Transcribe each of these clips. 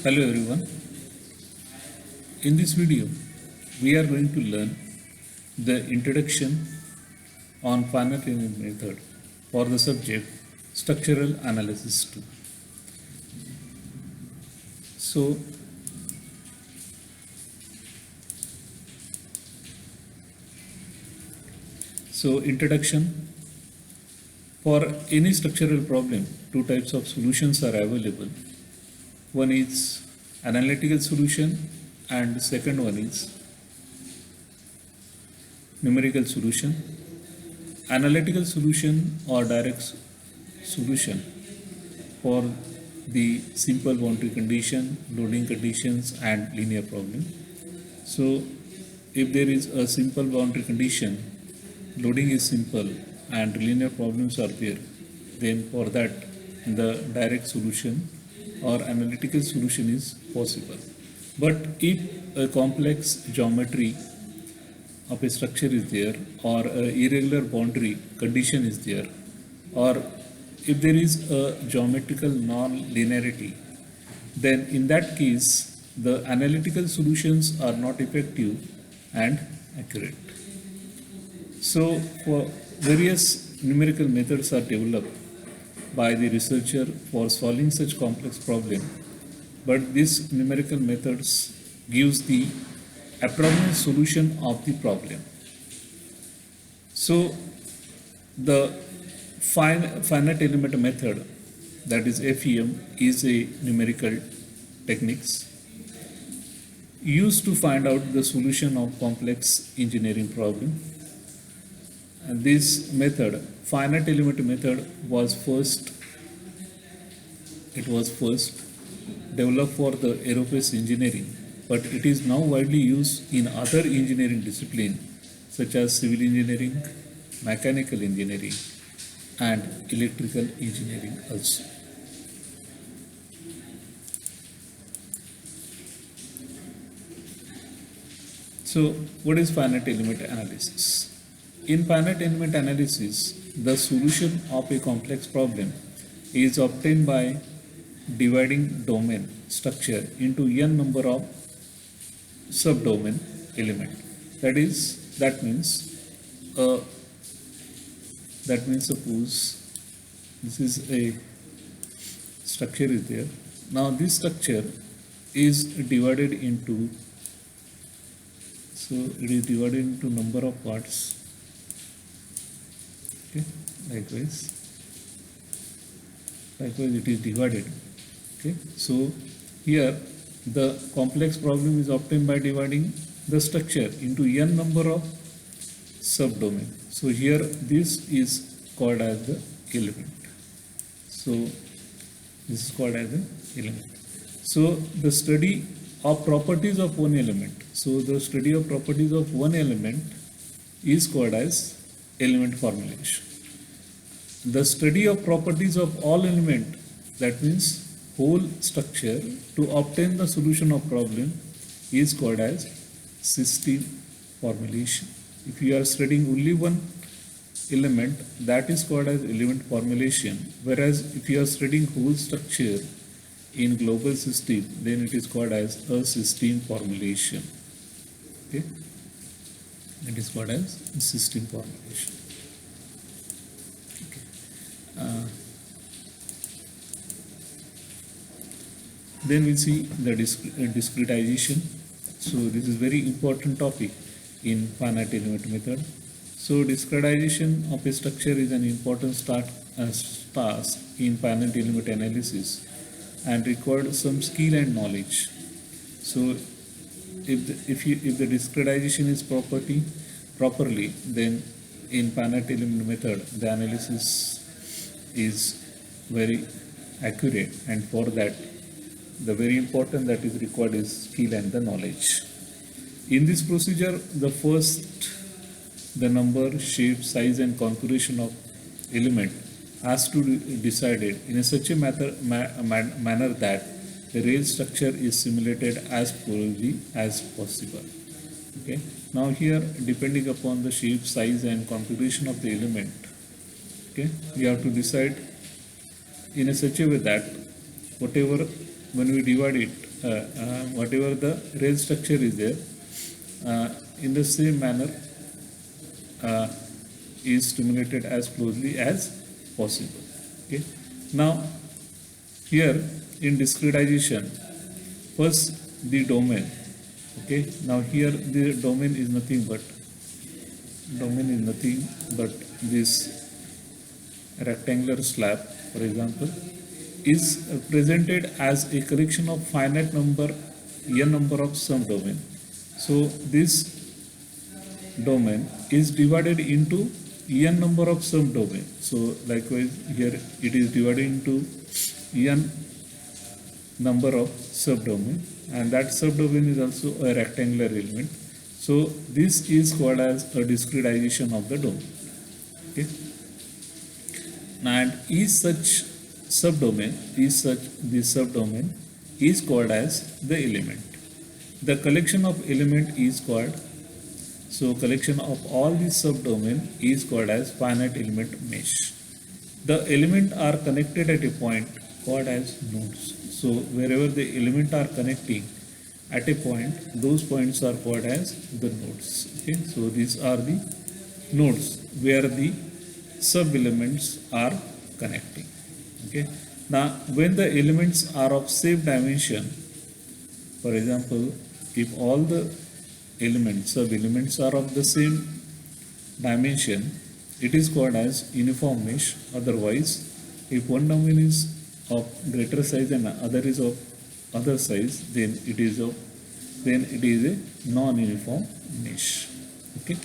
Hello everyone. In this video, we are going to learn the introduction on finite element method for the subject structural analysis 2. So, introduction. For any structural problem, two types of solutions are available. One is analytical solution and second one is numerical solution. Analytical solution or direct solution for the simple boundary condition, loading conditions and linear problem. So if there is a simple boundary condition, loading is simple and linear problems are there, then for that the direct solution or analytical solution is possible. But if a complex geometry of a structure is there or a irregular boundary condition is there, or if there is a geometrical non-linearity, then in that case the analytical solutions are not effective and accurate. So for various numerical methods are developed by the researcher for solving such complex problem, but these numerical methods gives the approximate solution of the problem. So the finite element method, that is FEM, is a numerical techniques used to find out the solution of complex engineering problem. And this method, finite element method, was first developed for the aerospace engineering, but it is now widely used in other engineering disciplines such as civil engineering, mechanical engineering and electrical engineering also. So what is finite element analysis? In finite element analysis, the solution of a complex problem is obtained by dividing domain structure into n number of subdomain element. That means suppose this is a structure is there. Now this structure is divided into, so it is divided into number of parts. Okay, likewise it is divided. Okay, so here the complex problem is obtained by dividing the structure into n number of subdomain. So here this is called as the element. So this is called as the element. So the study of properties of one element. So the study of properties of one element is called as element formulation. The study of properties of all element, that means whole structure, to obtain the solution of problem is called as system formulation. If you are studying only one element, that is called as element formulation, whereas if you are studying whole structure in global system, then it is called as a system formulation. Okay, it is called as system formulation. Then we see the discretization. So this is very important topic in finite element method. So discretization of a structure is an important task in finite element analysis and requires some skill and knowledge. So if the discretization is properly, then in finite element method the analysis is very accurate, and for that the very important that is required is skill and the knowledge. In this procedure, the number, shape, size and configuration of element has to be decided in such a manner that the real structure is simulated as closely as possible. Okay. Now here, depending upon the shape, size and configuration of the element, okay, we have to decide in a such a way that whatever, when we divide it whatever the rail structure is there, in the same manner uh, is stimulated as closely as possible. Okay. Now here in discretization, first the domain. Okay. Now here the domain is nothing but this rectangular slab, for example, is presented as a collection of finite number n number of subdomain. So this domain is divided into n number of subdomain. So likewise here it is divided into n number of subdomain, and that subdomain is also a rectangular element. So this is called as a discretization of the domain. Okay. And each such subdomain is called as the element. The collection of element is called, so collection of all these subdomain is called as finite element mesh. The element are connected at a point called as nodes. So wherever the element are connecting at a point, those points are called as the nodes. Okay, so these are the nodes where the sub elements are connecting. Okay. Now when the elements are of same dimension, for example, if all the elements, sub elements are of the same dimension, it is called as uniform mesh. Otherwise, if one domain is of greater size and other is of other size, then it is a non-uniform mesh. Okay.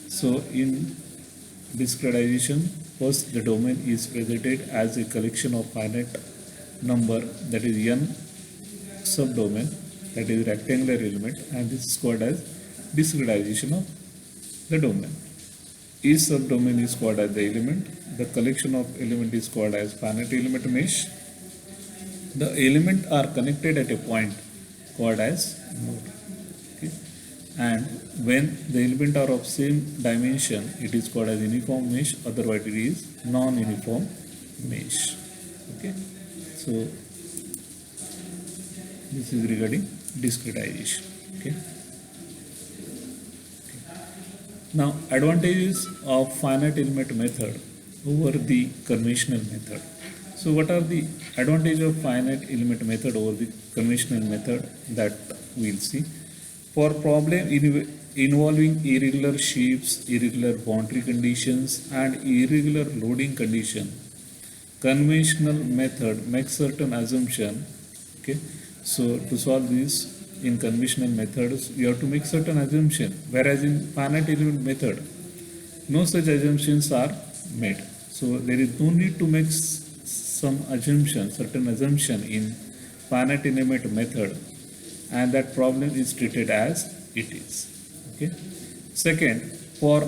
So in discretization, first the domain is presented as a collection of finite number, that is n subdomain, that is rectangular element, and this is called as discretization of the domain. Each subdomain is called as the element. The collection of element is called as finite element mesh. The element are connected at a point called as node. Okay. And when the element are of same dimension, it is called as uniform mesh. Otherwise, it is non-uniform mesh. Okay. So this is regarding discretization. Okay. Now advantages of finite element method over the conventional method. So what are the advantages of finite element method over the conventional method, that we'll see. For problem involving irregular shapes, irregular boundary conditions and irregular loading condition, conventional method makes certain assumption. Okay. So to solve this in conventional methods, you have to make certain assumption, whereas in finite element method, no such assumptions are made. So there is no need to make some assumption, certain assumption in finite element method, and that problem is treated as it is. Okay. Second, for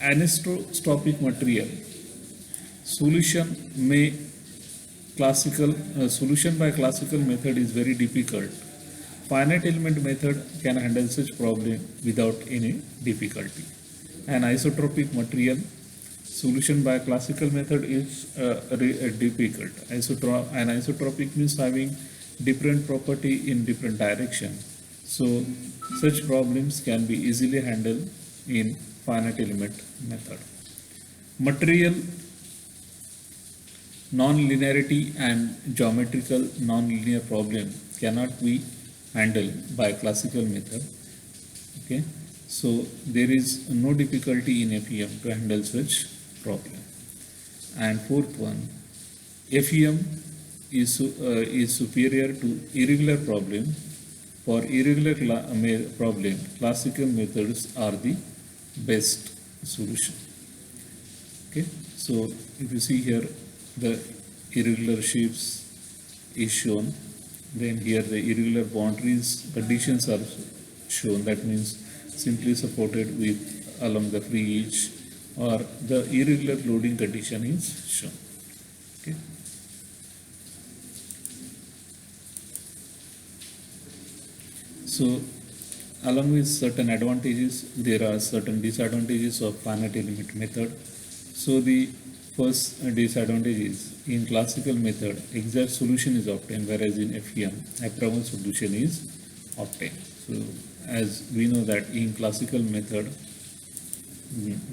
anisotropic material, solution by classical method is very difficult. Finite element method can handle such problem without any difficulty. An isotropic material, solution by classical method is difficult. An isotropic means having different property in different direction. So such problems can be easily handled in finite element method. Material non-linearity and geometrical non-linear problem cannot be handled by classical method. Okay. So there is no difficulty in FEM to handle such problem. And fourth one, FEM is superior to irregular problem. For irregular problem, classical methods are the best solution. Okay. So if you see here, the irregular shapes is shown. Then here the irregular boundaries conditions are shown. That means simply supported with along the free edge, or the irregular loading condition is shown. Okay. So along with certain advantages, there are certain disadvantages of finite element method. So the first disadvantage is in classical method exact solution is obtained, whereas in FEM approximate solution is obtained. So as we know that in classical method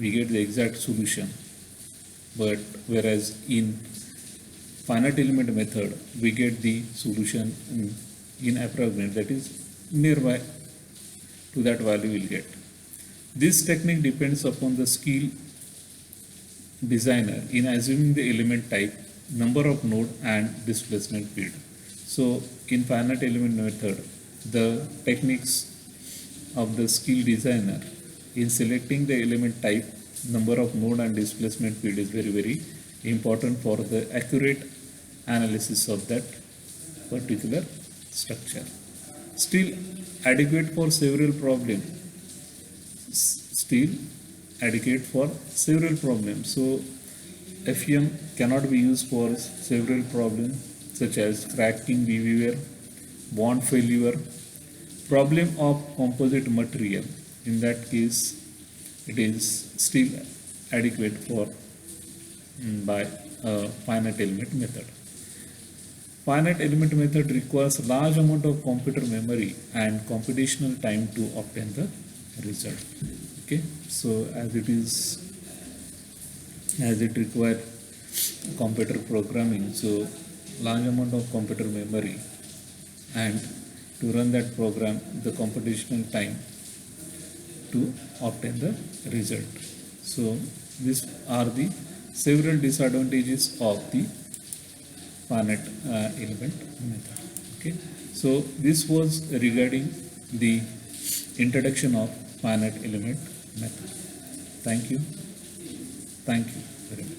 we get the exact solution, but whereas in finite element method we get the solution in approximate, that is nearby to that value we'll get. This technique depends upon the skill designer in assuming the element type, number of node and displacement field. So in finite element method, the techniques of the skill designer in selecting the element type, number of node and displacement field is very important for the accurate analysis of that particular structure. Still adequate for several problems. Still adequate for several problems. So FEM cannot be used for several problems such as cracking behavior, bond failure, problem of composite material. In that case, it is still adequate for by finite element method. Finite element method requires large amount of computer memory and computational time to obtain the result. Okay, so as it requires computer programming, so large amount of computer memory, and to run that program the computational time to obtain the result. So these are the several disadvantages of the finite element method. Okay, so this was regarding the introduction of finite element method. Thank you very much.